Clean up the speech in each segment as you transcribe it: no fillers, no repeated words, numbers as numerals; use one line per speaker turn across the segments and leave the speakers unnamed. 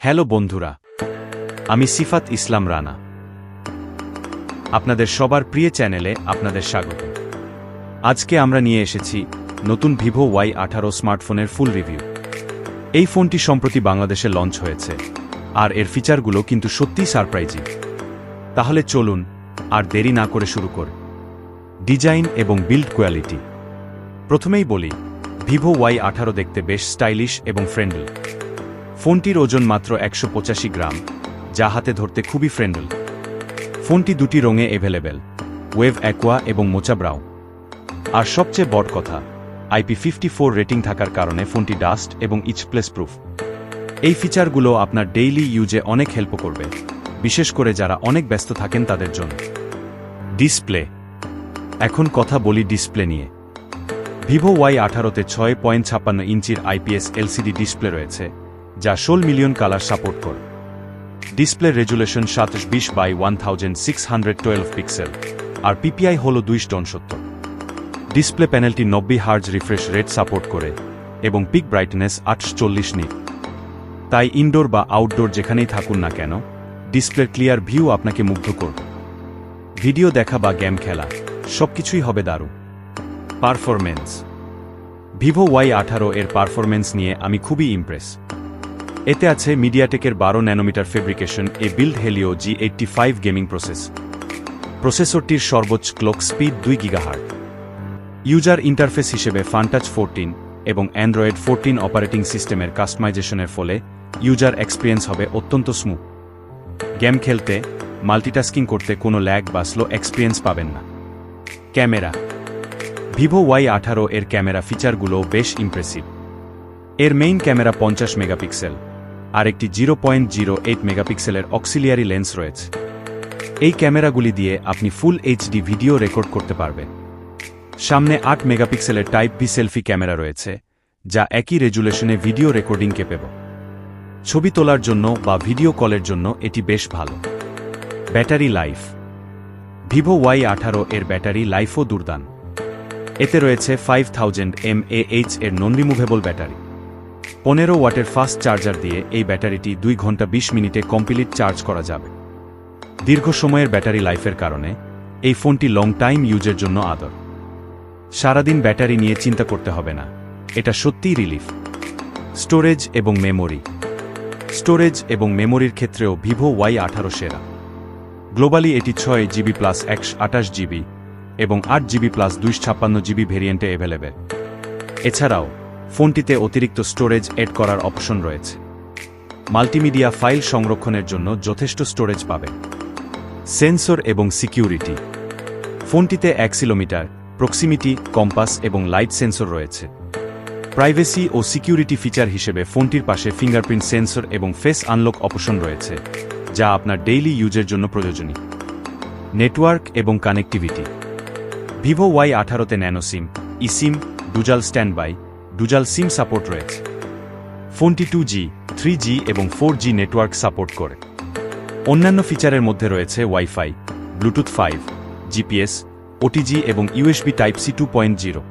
Hello বন্ধুরা, আমি সিফাত ইসলাম রানা। আপনাদের সবার প্রিয় চ্যানেলে আপনাদের স্বাগত। আজকে আমরা নিয়ে এসেছি নতুন ভিভো Y18 স্মার্টফোনের ফুল রিভিউ। এই ফোনটি সম্প্রতি বাংলাদেশে লঞ্চ হয়েছে, আর এর ফিচারগুলো কিন্তু সত্যিই সারপ্রাইজিং। তাহলে চলুন আর দেরি না করে শুরু করি। ডিজাইন এবং বিল্ড কোয়ালিটি। প্রথমেই বলি, ভিভো Y18 দেখতে বেশ স্টাইলিশ এবং ফ্রেন্ডলি। ফোনটির ওজন মাত্র 185 গ্রাম, যা হাতে ধরতে খুবই ফ্রেন্ডলি। ফোনটি দুটি রঙে অ্যাভেলেবেল, ওয়েভ অ্যাকোয়া এবং মোচা ব্রাউন। আর সবচেয়ে বড় কথা, IP54 রেটিং থাকার কারণে ফোনটি ডাস্ট এবং ইচপ্লেস প্রুফ। এই ফিচারগুলো আপনার ডেইলি ইউজে অনেক হেল্প করবে, বিশেষ করে যারা অনেক ব্যস্ত থাকেন তাদের জন্য। ডিসপ্লে। এখন কথা বলি ডিসপ্লে নিয়ে। ভিভো Y18তে 6.56 ইঞ্চির IPS LCD ডিসপ্লে রয়েছে, যা 16 মিলিয়ন কালার সাপোর্ট করে। ডিসপ্লে রেজুলেশন 720x1612 পিক্সেল, আর PPI হল 270। ডিসপ্লে প্যানেলটি 90 হার্জ রিফ্রেশ রেট সাপোর্ট করে এবং পিক ব্রাইটনেস 840 নিট। তাই ইনডোর বা আউটডোর যেখানেই থাকুন না কেন, ডিসপ্লের ক্লিয়ার ভিউ আপনাকে মুগ্ধ করবে। ভিডিও দেখা বা গেম খেলা, সবকিছুই হবে দারুণ। পারফরমেন্স। ভিভো Y18 এর পারফরমেন্স নিয়ে আমি খুবই ইমপ্রেস। এতে আছে মিডিয়াটেকের 12 nanometre fabrication build Helio G85 gaming প্রসেসরটির সর্বোচ্চ clock speed 2 gigahertz. User interface হিসেবে ফানটাচ 14 এবং অ্যান্ড্রয়েড 14 অপারেটিং সিস্টেমের কাস্টমাইজেশনের ফলে ইউজার এক্সপিরিয়েন্স হবে অত্যন্ত স্মুথ। গেম খেলতে, মাল্টিটাস্কিং করতে কোনো ল্যাগ বা স্লো এক্সপিরিয়েন্স পাবেন না। ক্যামেরা। ভিভো Y18 এর ক্যামেরা ফিচারগুলো বেশ ইমপ্রেসিভ। এর মেইন ক্যামেরা 50 মেগাপিক্সেল, আর একটি 0.08 মেগাপিক্সেলের অক্সিলিয়ারি লেন্স রয়েছে। এই ক্যামেরাগুলি দিয়ে আপনি ফুল HD ভিডিও রেকর্ড করতে পারবেন। সামনে 8 মেগাপিক্সেলের টাইপ ভি সেলফি ক্যামেরা রয়েছে, যা একই রেজুলেশনে ভিডিও রেকর্ডিং ক্যাপেবল। ছবি তোলার জন্য বা ভিডিও কলের জন্য এটি বেশ ভালো। Battery life. ভিভো Y18 এর ব্যাটারি লাইফও দুর্দান্ত। এতে রয়েছে 5000 mAh এর নন রিমুভেবল ব্যাটারি। 15 ওয়াটের ফাস্ট চার্জার দিয়ে এই ব্যাটারিটি 2 ঘন্টা 20 মিনিটে কমপ্লিট চার্জ করা যাবে। দীর্ঘ সময়ের ব্যাটারি লাইফের কারণে এই ফোনটি লং টাইম ইউজের জন্য আদর। সারাদিন ব্যাটারি নিয়ে চিন্তা করতে হবে না, এটা সত্যিই রিলিফ। স্টোরেজ এবং মেমোরি। স্টোরেজ এবং মেমোরির ক্ষেত্রেও ভিভো Y18 সেরা। গ্লোবালি এটি 6GB প্লাস 128GB এবং 8GB প্লাস 256GB ভেরিয়েন্টে অ্যাভেলেবেল। এছাড়াও ফোনটিতে অতিরিক্ত স্টোরেজ এড করার অপশন রয়েছে। মাল্টিমিডিয়া ফাইল সংরক্ষণের জন্য যথেষ্ট স্টোরেজ পাবেন। সেন্সর এবং সিকিউরিটি। ফোনটিতে অ্যাক্সিলোমিটার, প্রক্সিমিটি, কম্পাস এবং লাইট সেন্সর রয়েছে। প্রাইভেসি ও সিকিউরিটি ফিচার হিসেবে ফোনটির পাশে ফিঙ্গারপ্রিন্ট সেন্সর এবং ফেস আনলক অপশন রয়েছে, যা আপনার ডেইলি ইউজের জন্য প্রয়োজনীয়। নেটওয়ার্ক এবং কানেক্টিভিটি। ভিভো Y18তে nano SIM, eSIM, dual standby, dual SIM support রয়েছে। ফোনটি 2G, 3G এবং 4G নেটওয়ার্ক সাপোর্ট করে। অন্যান্য ফিচারের মধ্যে রয়েছে ওয়াইফাই, ব্লুটুথ 5, GPS, OTG এবং USB Type-C 2.0।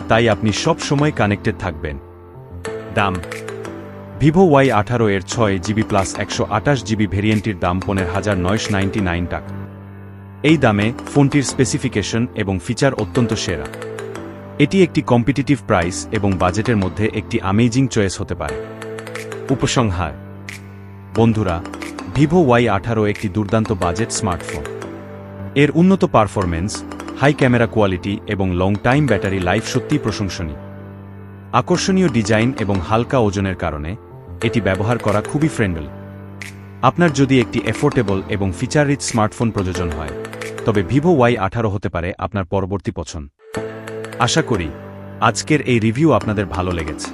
তাই আপনি সব সময় কানেক্টেড থাকবেন। দাম। ভিভো Y18 এর 6GB প্লাস 128GB ভেরিয়েন্টটির দাম 15,999 টাকা। এই দামে ফোনটির স্পেসিফিকেশন এবং ফিচার অত্যন্ত সেরা। এটি একটি কম্পিটিটিভ প্রাইস এবং বাজেটের মধ্যে একটি অ্যামেজিং চয়েস হতে পারে। উপসংহার। বন্ধুরা, ভিভো Y18 একটি দুর্দান্ত বাজেট স্মার্টফোন। এর উন্নত পারফরমেন্স, হাই ক্যামেরা কোয়ালিটি এবং লং টাইম ব্যাটারি লাইফ সত্যিই প্রশংসনীয়। আকর্ষণীয় ডিজাইন এবং হালকা ওজনের কারণে এটি ব্যবহার করা খুবই ফ্রেন্ডলি। আপনার যদি একটি এফোর্ডেবল এবং ফিচার রিচ স্মার্টফোন প্রয়োজন হয়, তবে ভিভো Y18 হতে পারে আপনার পরবর্তী পছন্দ। আশা করি আজকের এই রিভিউ আপনাদের ভালো লেগেছে।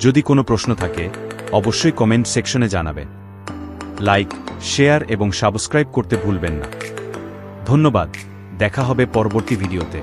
যদি কোনো প্রশ্ন থাকে, অবশ্যই কমেন্ট সেকশনে জানাবেন। লাইক, শেয়ার এবং সাবস্ক্রাইব করতে ভুলবেন না। ধন্যবাদ। দেখা হবে পরবর্তী ভিডিওতে।